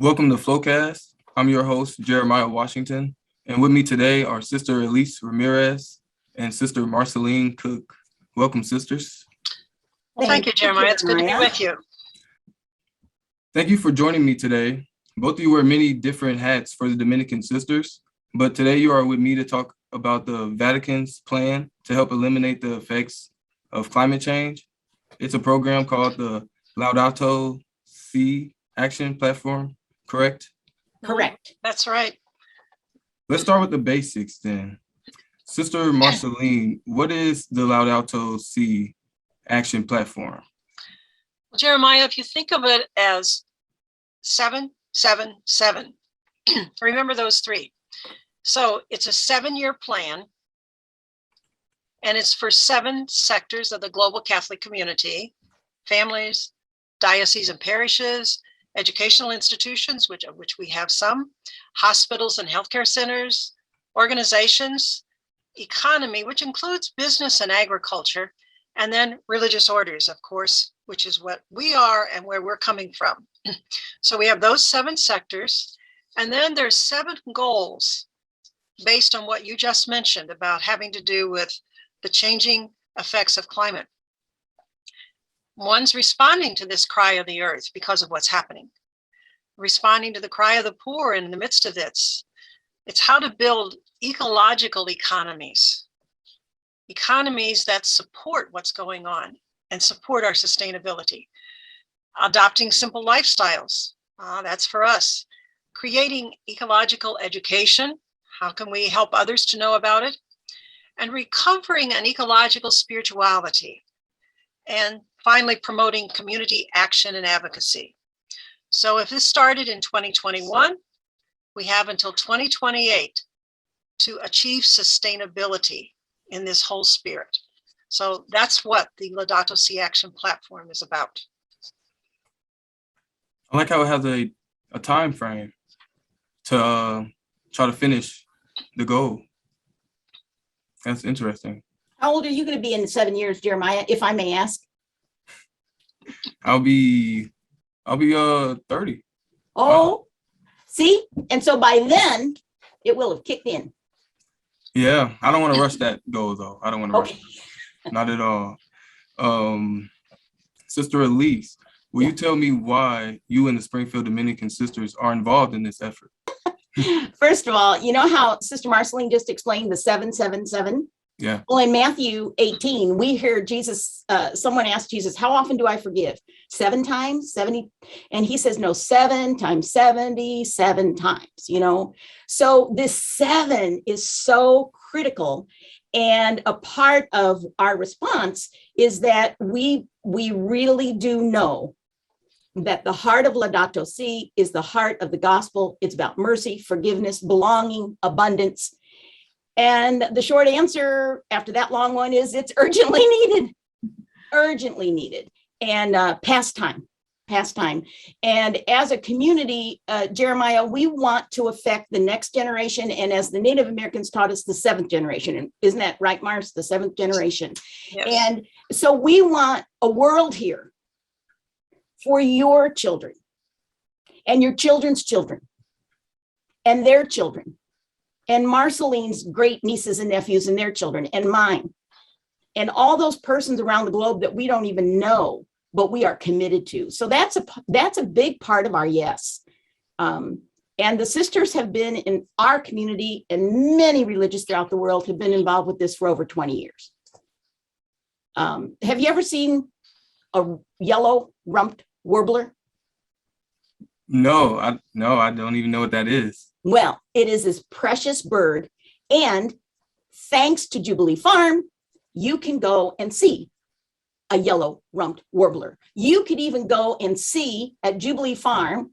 Welcome to Flowcast. I'm your host, Jeremiah Washington, and with me today are Sister Elyse Ramirez and Sister Marcelline Cook. Welcome, sisters. Well, thank you, Jeremiah. It's good to be with you. Thank you for joining me today. Both of you wear many different hats for the Dominican Sisters, but today you are with me to talk about the Vatican's plan to help eliminate the effects of climate change. It's a program called the Laudato Si Action Platform, correct? Correct. That's right. Let's start with the basics then. Sister Marcelline, what is the Laudato Si Action Platform? Well, Jeremiah, if you think of it as 777, remember those three. So it's a 7-year plan, and it's for 7 sectors of the global Catholic community: families, dioceses and parishes, educational institutions, of which we have some, hospitals and healthcare centers, organizations, economy, which includes business and agriculture, and then religious orders, of course, which is what we are and where we're coming from. So we have those 7 sectors, and then there's 7 goals based on what you just mentioned about having to do with the changing effects of climate. One's responding to this cry of the earth because of what's happening, responding to the cry of the poor in the midst of this. It's how to build ecological economies that support what's going on and support our sustainability. Adopting simple lifestyles, that's for us. Creating ecological education, how can we help others to know about it? And recovering an ecological spirituality. And finally, promoting community action and advocacy. So if this started in 2021, we have until 2028 to achieve sustainability in this whole spirit. So that's what the Laudato Si Action Platform is about. I like how it has a time frame to try to finish the goal. That's interesting. How old are you going to be in 7 years, Jeremiah, if I may ask? I'll be 30. Oh, Wow. See? And so by then, it will have kicked in. Yeah, I don't want to rush that goal though. I don't want to rush Okay. it. Not at all. Sister Elyse, will you tell me why you and the Springfield Dominican Sisters are involved in this effort? First of all, you know how Sister Marceline just explained the 777? Yeah. Well, in Matthew 18, we hear Jesus, someone asked Jesus, how often do I forgive? 7 times, 70? And he says, no, 7 times 77 times, you know? So this 7 is so critical. And a part of our response is that we really do know that the heart of Laudato Si is the heart of the gospel. It's about mercy, forgiveness, belonging, abundance. And the short answer after that long one is it's urgently needed, and past time. And as a community, Jeremiah, we want to affect the next generation. And as the Native Americans taught us, the 7th generation. And isn't that right, Mars? The 7th generation. Yes. And so we want a world here for your children and your children's children and their children, and Marceline's great nieces and nephews and their children, and mine, and all those persons around the globe that we don't even know, but we are committed to. So that's a big part of our yes. And the sisters have been in our community, and many religious throughout the world have been involved with this for over 20 years. Have you ever seen a yellow-rumped warbler? No, I don't even know what that is. Well, it is this precious bird, and thanks to Jubilee Farm, you can go and see a yellow-rumped warbler. You could even go and see at Jubilee Farm,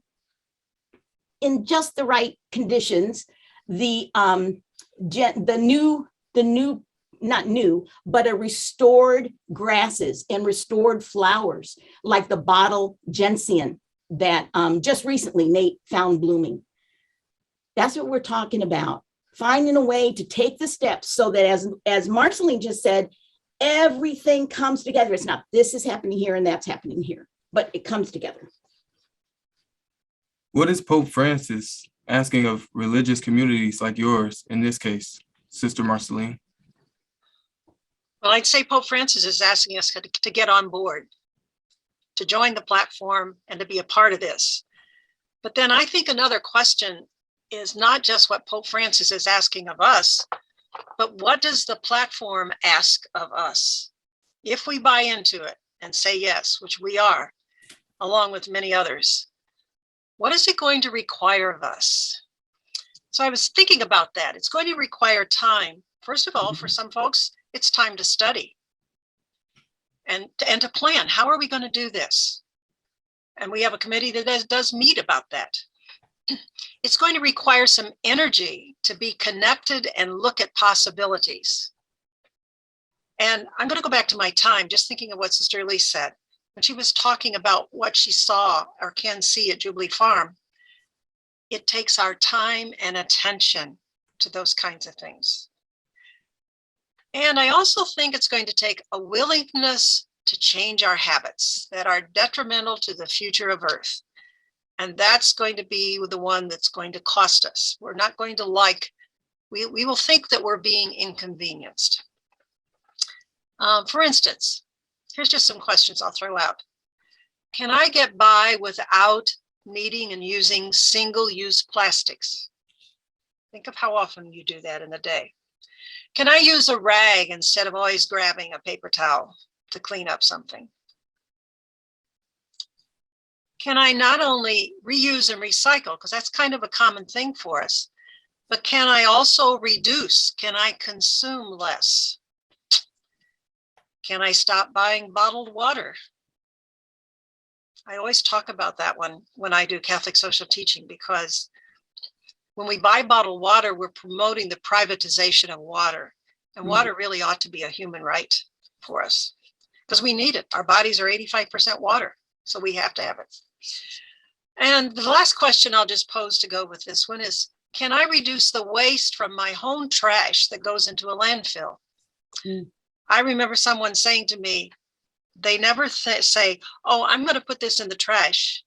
in just the right conditions, the new, not new, but a restored grasses and restored flowers, like the bottle gentian that just recently Nate found blooming. That's what we're talking about, finding a way to take the steps so that, as Marceline just said, everything comes together. It's not this is happening here and that's happening here, but it comes together. What is Pope Francis asking of religious communities like yours, in this case, Sister Marcelline? Well, I'd say Pope Francis is asking us to get on board, to join the platform and to be a part of this. But then I think another question is not just what Pope Francis is asking of us, but what does the platform ask of us? If we buy into it and say yes, which we are, along with many others, what is it going to require of us? So I was thinking about that. It's going to require time. First of all, for some folks, it's time to study and to plan. How are we going to do this? And we have a committee that does meet about that. It's going to require some energy to be connected and look at possibilities. And I'm going to go back to my time, just thinking of what Sister Elyse said. When she was talking about what she saw or can see at Jubilee Farm, it takes our time and attention to those kinds of things. And I also think it's going to take a willingness to change our habits that are detrimental to the future of Earth. And that's going to be the one that's going to cost us. We're not going to like, we will think that we're being inconvenienced. For instance, here's just some questions I'll throw out. Can I get by without needing and using single-use plastics? Think of how often you do that in a day. Can I use a rag instead of always grabbing a paper towel to clean up something? Can I not only reuse and recycle, because that's kind of a common thing for us, but can I also reduce? Can I consume less? Can I stop buying bottled water? I always talk about that one when I do Catholic social teaching, because when we buy bottled water, we're promoting the privatization of water. And water really ought to be a human right for us because we need it. Our bodies are 85% water, so we have to have it. And the last question I'll just pose to go with this one is, can I reduce the waste from my home trash that goes into a landfill? I remember someone saying to me, they never say, oh, I'm going to put this in the trash.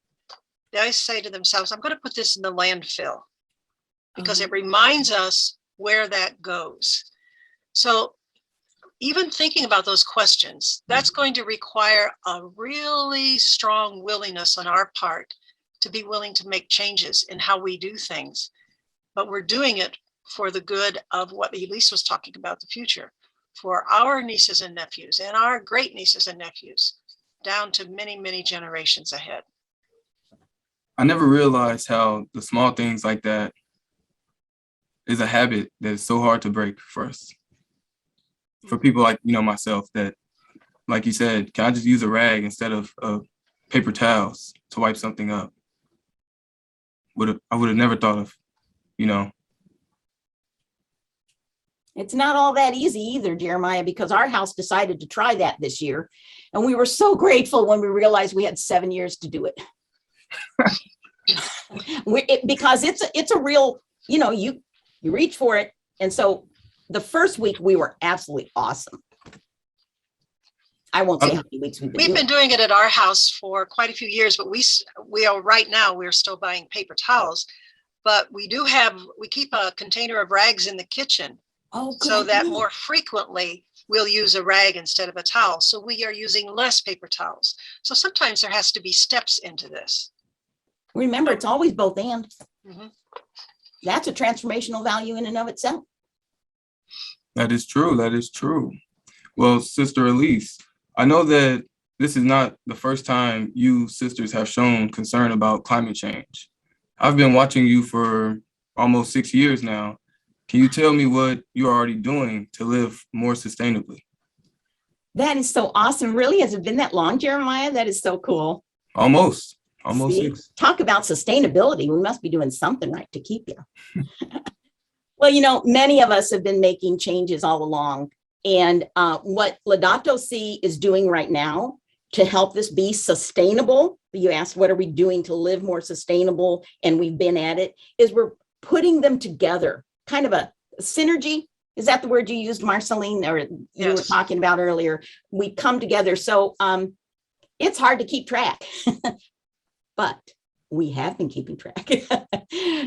They always say to themselves, I'm going to put this in the landfill, because it reminds us where that goes. So even thinking about those questions, that's going to require a really strong willingness on our part to be willing to make changes in how we do things. But we're doing it for the good of what Elyse was talking about, the future, for our nieces and nephews and our great nieces and nephews, down to many, many generations ahead. I never realized how the small things like that is a habit that is so hard to break for us. For people like, myself, that, like you said, can I just use a rag instead of paper towels to wipe something up? I would have never thought of, It's not all that easy either, Jeremiah, because our house decided to try that this year. And we were so grateful when we realized we had 7 years to do it. Because it's a real, you reach for it. And so the first week we were absolutely awesome. I won't say how many weeks we've been doing it at our house for quite a few years, but we are right now, we're still buying paper towels, but we keep a container of rags in the kitchen. Oh, good. So that more frequently we'll use a rag instead of a towel. So we are using less paper towels. So sometimes there has to be steps into this. Remember, it's always both and. That's a transformational value in and of itself. That is true. That is true. Well, Sister Elyse, I know that this is not the first time you sisters have shown concern about climate change. I've been watching you for almost 6 years now. Can you tell me what you're already doing to live more sustainably? That is so awesome. Really? Has it been that long, Jeremiah? That is so cool. Almost See? 6. Talk about sustainability. We must be doing something right to keep you. Well, many of us have been making changes all along. And what Laudato Si is doing right now to help this be sustainable, you asked, what are we doing to live more sustainable? And we've been at it, is we're putting them together, kind of a synergy. Is that the word you used, Marcelline, or you were talking about earlier? We come together. So it's hard to keep track, but We have been keeping track.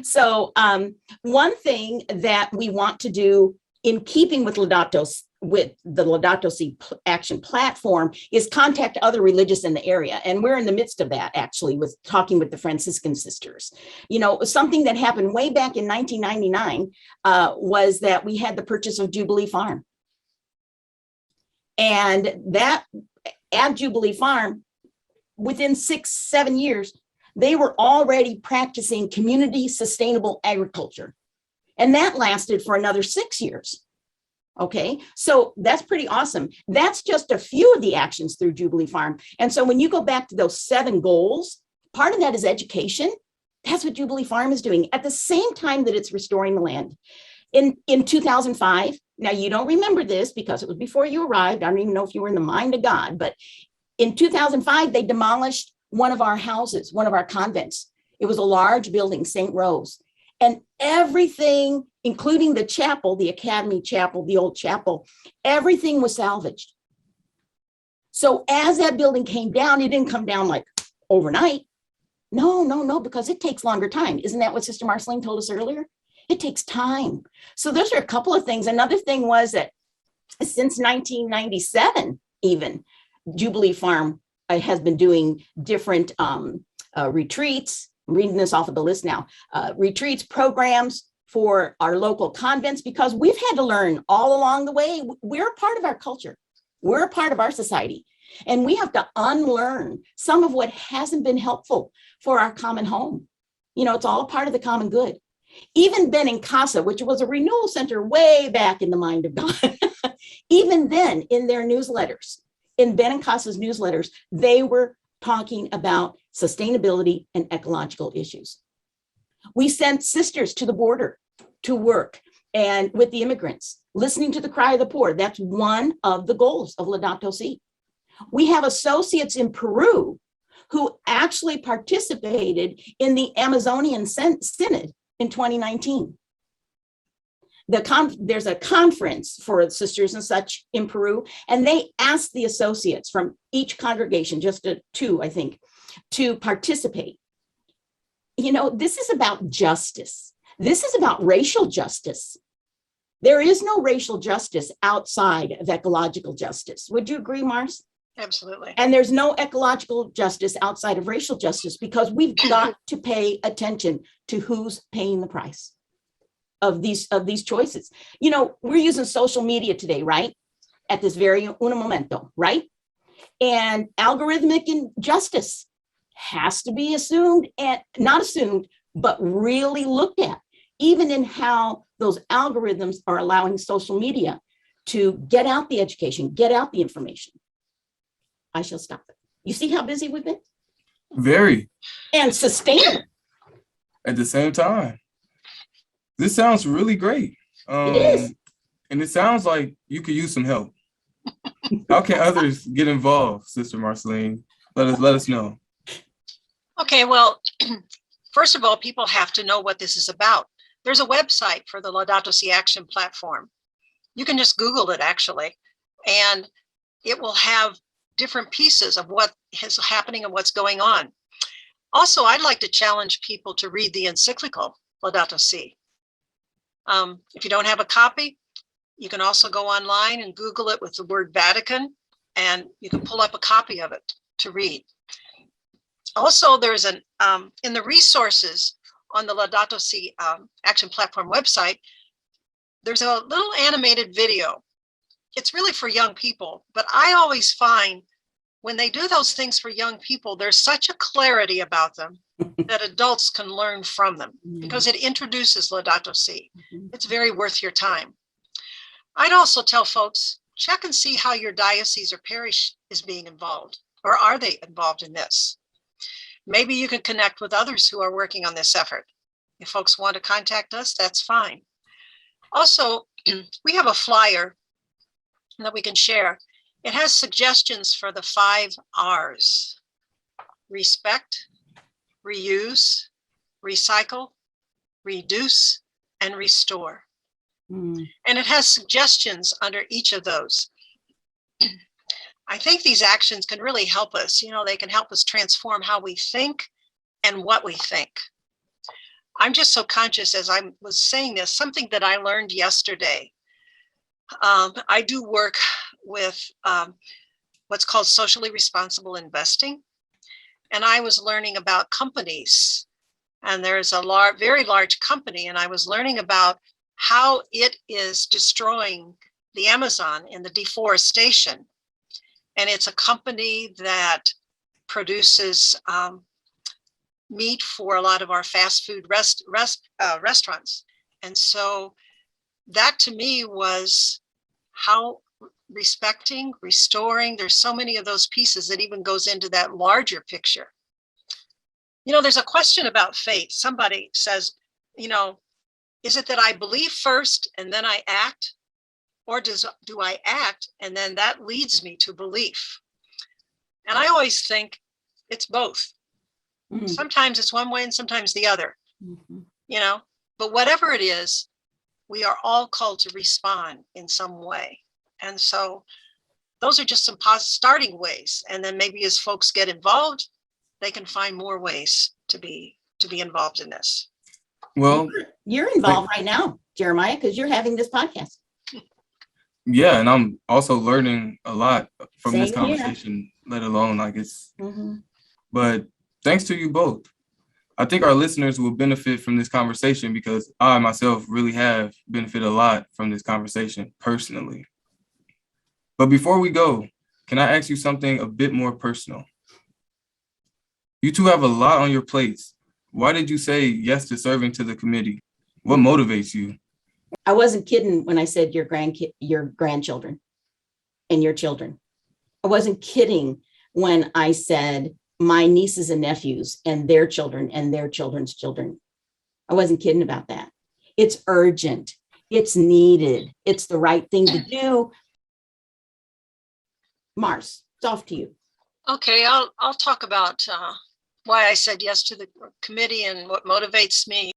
So one thing that we want to do in keeping with the Laudato Si action platform is contact other religious in the area. And we're in the midst of that, actually, with talking with the Franciscan sisters. You know, something that happened way back in 1999 was that we had the purchase of Jubilee Farm. And that at Jubilee Farm, within 6-7 years, they were already practicing community sustainable agriculture. And that lasted for another 6 years. Okay, so that's pretty awesome. That's just a few of the actions through Jubilee Farm. And so when you go back to those 7 goals, part of that is education. That's what Jubilee Farm is doing at the same time that it's restoring the land. In 2005, now you don't remember this because it was before you arrived. I don't even know if you were in the mind of God, but in 2005, they demolished one of our houses, one of our convents. It was a large building, St. Rose. And everything, including the chapel, the Academy Chapel, the old chapel, everything was salvaged. So as that building came down, it didn't come down like overnight. No, because it takes longer time. Isn't that what Sister Marcelline told us earlier? It takes time. So those are a couple of things. Another thing was that since 1997, even, Jubilee Farm has been doing different retreats. I'm reading this off of the list now, retreats, programs for our local convents, because we've had to learn all along the way. We're a part of our culture. We're a part of our society. And we have to unlearn some of what hasn't been helpful for our common home. You know, it's all a part of the common good. Even 𝐻𝐿𝐴, which was a renewal center way back in the mind of God, even then in their newsletters, in 𝐻𝐿𝐴's newsletters, they were talking about sustainability and ecological issues. We sent sisters to the border to work and with the immigrants, listening to the cry of the poor. That's one of the goals of Laudato Si. We have associates in Peru who actually participated in the Amazonian Synod in 2019. There's a conference for sisters and such in Peru, and they asked the associates from each congregation, just 2, I think, to participate. You know, this is about justice. This is about racial justice. There is no racial justice outside of ecological justice. Would you agree, Mars? Absolutely. And there's no ecological justice outside of racial justice, because we've got to pay attention to who's paying the price of these choices. You know, we're using social media today, right? At this very un momento, right? And algorithmic injustice has to be assumed, and not assumed, but really looked at, even in how those algorithms are allowing social media to get out the education, get out the information. I shall stop it. You see how busy we've been? Very. And sustainable. At the same time. This sounds really great. It is. And it sounds like you could use some help. How can others get involved, Sister Marcelline? Let us know. Okay, well, first of all, people have to know what this is about. There's a website for the Laudato Si Action platform. You can just Google it, actually, and it will have different pieces of what is happening and what's going on. Also, I'd like to challenge people to read the encyclical Laudato Si. If you don't have a copy, you can also go online and Google it with the word Vatican, and you can pull up a copy of it to read. Also, there's in the resources on the Laudato Si Action Platform website, there's a little animated video. It's really for young people, but I always find when they do those things for young people, there's such a clarity about them that adults can learn from them, because it introduces Laudato Si. It's very worth your time. I'd also tell folks, check and see how your diocese or parish is being involved, or are they involved in this? Maybe you can connect with others who are working on this effort. If folks want to contact us, that's fine. Also, we have a flyer that we can share. It has suggestions for the 5 R's: respect, reuse, recycle, reduce, and restore. And it has suggestions under each of those. I think these actions can really help us. You know, they can help us transform how we think and what we think. I'm just so conscious as I was saying this, something that I learned yesterday. I do work with what's called socially responsible investing. And I was learning about companies. And there's a very large company, and I was learning about how it is destroying the Amazon in the deforestation. And it's a company that produces meat for a lot of our fast food restaurants. And so that to me was how respecting, restoring, there's so many of those pieces that even goes into that larger picture. You know, there's a question about faith. Somebody says, you know, is it that I believe first and then I act? Or do I act and then that leads me to belief? And I always think it's both. Mm-hmm. Sometimes it's one way and sometimes the other, you know, but whatever it is, we are all called to respond in some way. And so those are just some starting ways. And then maybe as folks get involved, they can find more ways to be involved in this. Well, you're involved right now, Jeremiah, because you're having this podcast. Yeah, and I'm also learning a lot from this conversation, let alone like it's, but thanks to you both. I think our listeners will benefit from this conversation because I myself really have benefited a lot from this conversation personally. But before we go, can I ask you something a bit more personal? You two have a lot on your plates. Why did you say yes to serving to the committee? What motivates you? I wasn't kidding when I said your grandchildren and your children. I wasn't kidding when I said my nieces and nephews and their children and their children's children. I wasn't kidding about that. It's urgent. It's needed. It's the right thing to do. Mars, it's off to you. Okay, I'll talk about why I said yes to the committee and what motivates me.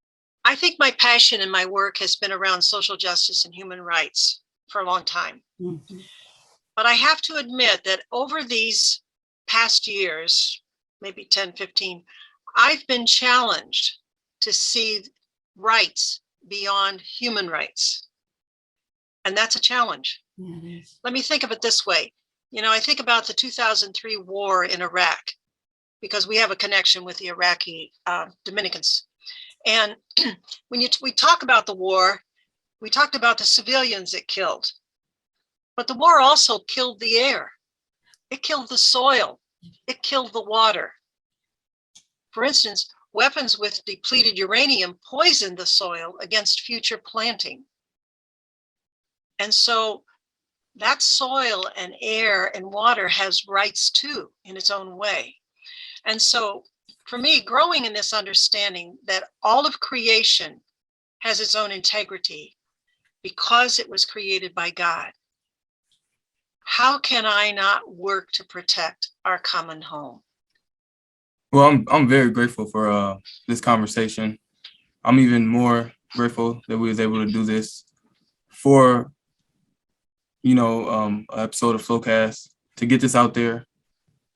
I think my passion in my work has been around social justice and human rights for a long time. Mm-hmm. But I have to admit that over these past years, maybe 10, 15, I've been challenged to see rights beyond human rights. And that's a challenge. Yeah, it is. Let me think of it this way. You know, I think about the 2003 war in Iraq, because we have a connection with the Iraqi Dominicans. And when we talk about the war, we talked about the civilians it killed. But the war also killed the air. It killed the soil. It killed the water. For instance, weapons with depleted uranium poisoned the soil against future planting. And so that soil and air and water has rights too in its own way. And so for me, growing in this understanding that all of creation has its own integrity because it was created by God, how can I not work to protect our common home? Well, I'm very grateful for this conversation. I'm even more grateful that we was able to do this for, an episode of Flowcast, to get this out there,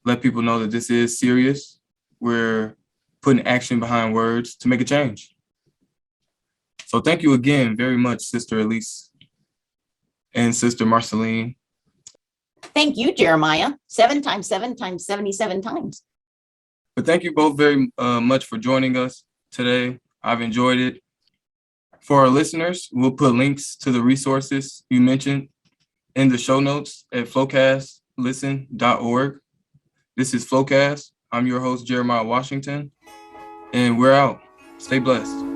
let people know that this is serious. We're putting action behind words to make a change. So thank you again very much, Sister Elyse and Sister Marcelline. Thank you, Jeremiah. 7 times 7 times 77 times. But thank you both very much for joining us today. I've enjoyed it. For our listeners, we'll put links to the resources you mentioned in the show notes at flowcastlisten.org. This is Flowcast. I'm your host, Jeremiah Washington, and we're out. Stay blessed.